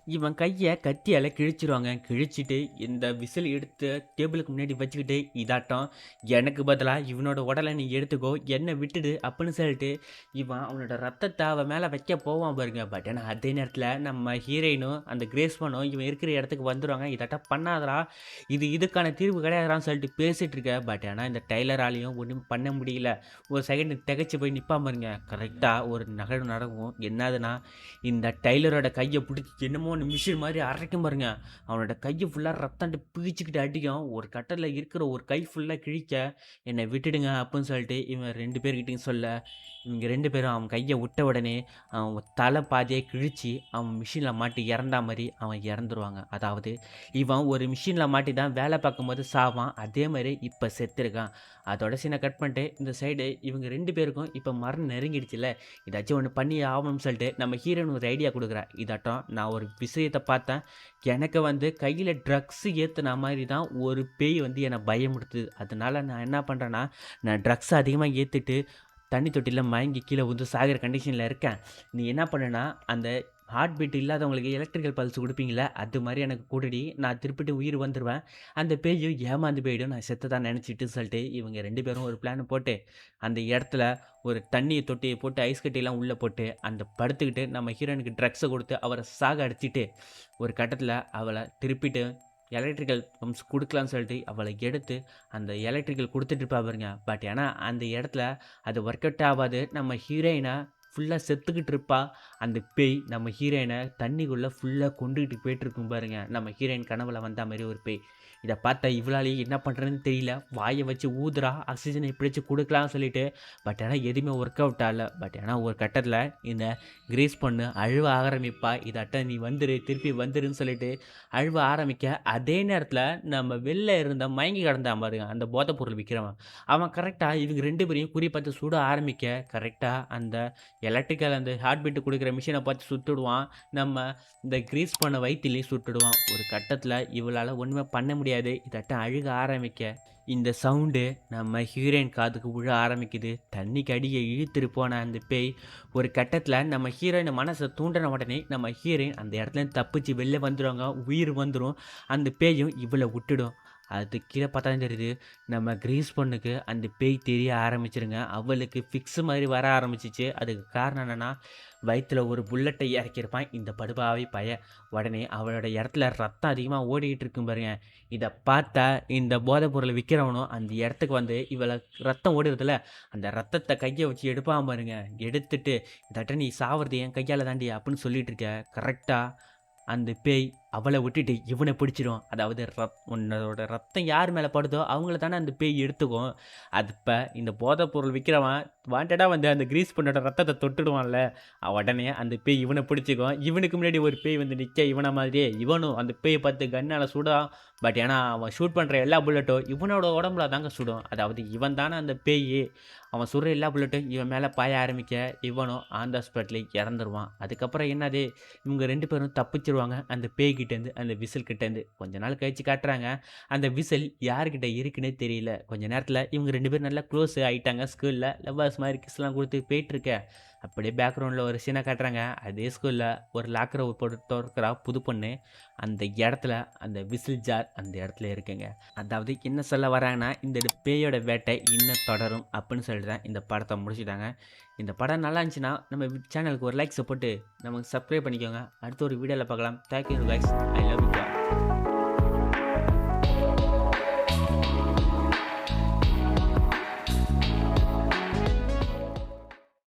இவன் கைய கத்தியால கிழிச்சிருவாங்க. கிழிச்சிட்டு இந்த விசில் எடுத்து டேபிளுக்கு முன்னாடி வச்சுக்கிட்டு, இதாட்டம் எனக்கு பதிலா இவனோட உடல நீ எடுத்துக்கோ, என்ன விட்டுடு அப்புட்ன்னு சொல்லிட்டு, இவன் அவனோட ரத்தத்த அவன் மேல வைக்க போவான் பாருங்க. பட் ஆனா அதே நேரத்துல நம்ம ஹீரோயினும், அந்த கிரேஸ்மேனும் இவன் இருக்கிற இடத்துக்கு வந்துருவாங்க. இதாட்டம் பண்ணாதடா, இதுக்கான தீர்வு கிடையாதுடான்னு சொல்லிட்டு பேசிட்டு இருக்க. பட் ஆனா இந்த டைலராலயும் ஒண்ணும் பண்ண முடியல. ஒரு செகண்ட் திகைச்சு போய் நிப்பான் பாருங்க. கரெக்ட்டா ஒரு நகழ்வு நடக்கும். என்னதுன்னா, இந்த டைலரோட கைய புடிச்சு என்னமோ ஒண்ணு மிஷின் மாரி அரைக்கும் பாருங்க. அவனோட கைய ஃபுல்லா ரத்தம்ட்டு பீச்சிக்கிட்டு அடிக்கும். ஒரு கட்டத்துல இருக்கிற ஒரு கை ஃபுல்லா கிழிக்க, "என்ன விட்டுடுங்க" அப்புட்ன்னு சொல்லிட்டு இவன் 2 பேர்கிட்டயும் சொல்ல, இவங்க 2 பேரும் அவன் கைய விட்ட உடனே, அவன் தலை பாதியா கிழிச்சு, அவன் மிஷின்ல மாட்டி இறந்தா மாரி அவன் இறந்துருவாங்க. அதாவது இவன் ஒரு மிஷின்ல மாட்டி தான் வேலை பார்க்கும்போது சாவான். அதே மாரி இப்ப செத்துருக்கான். அதோட சீன கட் பண்ணிட்டு, இந்த சைடு இவங்க 2 பேருக்கும் இப்ப மரணம் நெருங்கிடுச்சுல்ல, ஏதாச்சும் ஒண்ணு பண்ணியே ஆகணும்னு சொல்லிட்டு நம்ம ஹீரோயின் ஒரு ஐடியா குடுக்குறா. இதாட்டம் நான் ஒரு விஷயத்த பார்த்தேன். எனக்கு வந்து கையில ட்ரக்ஸ் ஏத்துன மாரி தான் ஒரு பேய் வந்து என்ன பயமுறுத்துது. அதனால நான் என்ன பண்றேன்னா, நான் ட்ரக்ஸ் அதிகமா ஏத்திட்டு தண்ணி தொட்டியில மயங்கி கீழ விழுந்து சாகுற கண்டிஷன்ல இருக்கேன். நீ என்ன பண்ணுனா, அந்த ஹார்ட் பீட் இல்லாதவங்களுக்கு எலக்ட்ரிக்கல் பல்ஸ் குடுப்பீங்கள்ல, அது மாரி எனக்கு குடுடி. நான் திருப்பிட்டு உயிர் வந்துருவேன். அந்த பேயும் ஏமாந்து போயிடும். நான் செத்ததா நெனச்சுட்டு சொல்லிட்டு, இவங்க 2 பேரும் ஒரு பிளான் போட்டு, அந்த இடத்துல ஒரு தண்ணி தொட்டிய போட்டு ஐஸ் கட்டிலாம் உள்ள போட்டு, அந்த படுத்துக்கிட்டு நம்ம ஹீரோயினுக்கு ட்ரக்ஸ குடுத்து அவர சாகடிச்சுட்டு, ஒரு கட்டத்துல அவள திருப்பிட்டு எலக்ட்ரிக்கல் பம்ப்ஸ் குடுக்கலான்னு சொல்லிட்டு அவள எடுத்து அந்த எலக்ட்ரிக்கல் குடுத்துட்டு இருப்பா பாருங்க. பட் ஆனா அந்த இடத்துல அது ஒர்க் அவுட் ஆவாது. நம்ம ஹீரோயின ஃபுல்லா செத்துக்கிட்டு இருப்பா. அந்த பேய் நம்ம ஹீரோயின தண்ணிக்குள்ள ஃபுல்லா கொண்டுகிட்டு போயிட்டுருக்கும் பாருங்க. நம்ம ஹீரோயின் கனவுல வந்தா மாரி ஒரு பேய். இத பார்த்தா இவளாலயும் என்ன பண்றதுன்னு தெரியல. வாய வச்சு ஊதுறா. ஆக்ஸிஜன் எப்படியாச்சும் குடுக்கலாம்னு சொல்லிட்டு. பட் ஆனா எதுவுமே ஒர்க் அவுட் ஆகல. பட் ஆனா ஒரு கட்டத்துல இந்த கிரேஸ் பொண்ணு அழுவ ஆரம்பிப்பா. இதாட்டம் நீ வந்துரு, திருப்பி வந்துருன்னு சொல்லிட்டு அழுவ ஆரம்பிக்க, அதே நேரத்துல நம்ம வெளில இருந்த மயங்கி கிடந்தான் பாருங்க, அந்த போதைப் பொருள் விக்கிறவன். அவன் கரெக்ட்டா இவங்க 2 பேரையும் குறி பார்த்து சுட ஆரம்பிக்க, கரெக்ட்டா அந்த எலக்ட்ரிக்கல் அந்த ஹார்ட் பீட் குடுக்குற மிஷின பார்த்து சுட்டுடுவான். நம்ம இந்த கிரீஸ் பண்ண வயித்திலயும் சுட்டுடுவான். ஒரு கட்டத்துல இவளால ஒண்ணுமே பண்ண முடியாது. இதாட்டம் அழுக ஆரம்பிக்க, இந்த சவுண்டு நம்ம ஹீரோயின் காதுக்கு விழ ஆரம்பிக்குது. தண்ணிக்கு அடிய இழுத்துட்டு போன அந்த பேய், ஒரு கட்டத்துல நம்ம ஹீரோயின் மனச தூண்டுன உடனே, நம்ம ஹீரோயின் அந்த இடத்துலேருந்து தப்பிச்சு வெளில வந்துருவாங்க. உயிர் வந்துரும். அந்த பேயும் இவள விட்டுடும். அது கீழ பார்த்தா தான் தெரியுது, நம்ம கிரீஸ் பொண்ணுக்கு அந்த பேய் தெரிய ஆரம்பிச்சுருங்க. அவளுக்கு ஃபிக்ஸ் மாரி வர ஆரம்பிச்சுச்சு. அதுக்கு காரணம் என்னன்னா, வயித்துல ஒரு புல்லட்ட இறக்கியிருப்பான் இந்த படுபாவி பையன். உடனே அவளோட இடத்துல ரத்தம் அதிகமா ஓடிக்கிட்டு இருக்கும் பாருங்க. இத பார்த்தா இந்த போதைப் பொருள விக்கிறவனும் அந்த இடத்துக்கு வந்து இவள ரத்தம் ஓடுதுல்ல, அந்த ரத்தத்த கைய வச்சு எடுப்பான் பாருங்க. எடுத்துட்டு, "இதாட்டம் நீ சாவறது என் கையால தான்டி" அப்புட்ன்னு சொல்லிட்டு இருக்க. கரெக்ட்டா அந்த பேய் அவள விட்டுட்டு இவன பிடிச்சிரும். அதாவது உன்னோட ரத்தம் யார் மேல படுதோ, அவங்கள தானே அந்த பேய் எடுத்துக்கும். அது இப்ப இந்த போதைப் பொருள் விக்கிறவன் வாண்டடா வந்து அந்த கிரீஸ் பொண்ணோட ரத்தத்த தொட்டுடுவான்ல, உடனே அந்த பேய் இவன பிடிச்சுக்கும். இவனுக்கு முன்னாடி ஒரு பேய் வந்து நிக்க இவன மாதிரியே, இவனும் அந்த பேய பார்த்து கன்னால சுடும். பட் ஏன்னா அவன் ஷூட் பண்ற எல்லா புல்லட்டும் இவனோட உடம்புல தாங்க சுடும். அதாவது இவன் தானே அந்த பேயி. அவன் சுடுற எல்லா புல்லட்டும் இவன் மேல பாய ஆரம்பிக்க, இவனும் ஆன் த ஸ்பாட்லயே இறந்துருவான். அதுக்கப்புறம் என்னது, இவங்க 2 பேரும் தப்பிச்சுருவாங்க. அந்த பேய்கிட்டேருந்து, அந்த விசில் கிட்டேருந்து. கொஞ்ச நாள் கழிச்சு காட்டுறாங்க. அந்த விசில் யார்கிட்ட இருக்குன்னே தெரியல. கொஞ்ச நேரத்தில இவங்க 2 பேரும் நல்லா க்ளோஸ் ஆயிட்டாங்க ஸ்கூல்ல. லவ்வர்ஸ் மாரி கிஸ்லாம் குடுத்து போயிட்டுருக்க. அப்படியே பேக்ரவுண்ட்ல ஒரு சீன காட்டுறாங்க. அதே ஸ்கூல்ல ஒரு லாக்கர போட்டு தொறக்கிறா புது பொண்ணு. அந்த இடத்துல அந்த விசில் ஜார் அந்த இடத்துல இருக்குங்க. அதாவது என்ன சொல்ல வராங்கன்னா, இந்த பேயோட வேட்டை இன்னும் தொடரும் அப்படின்னு சொல்லிட்டு தான் இந்த படத்த முடிச்சுட்டாங்க. இந்த படம் நல்லா இருந்துச்சுன்னா, நம்ம சேனலுக்கு ஒரு லைக்ஸ போட்டு நமக்கு சப்ஸ்கிரைப் பண்ணிக்கோங்க. அடுத்த ஒரு வீடியோல பார்க்கலாம். Thank you guys. I love you all.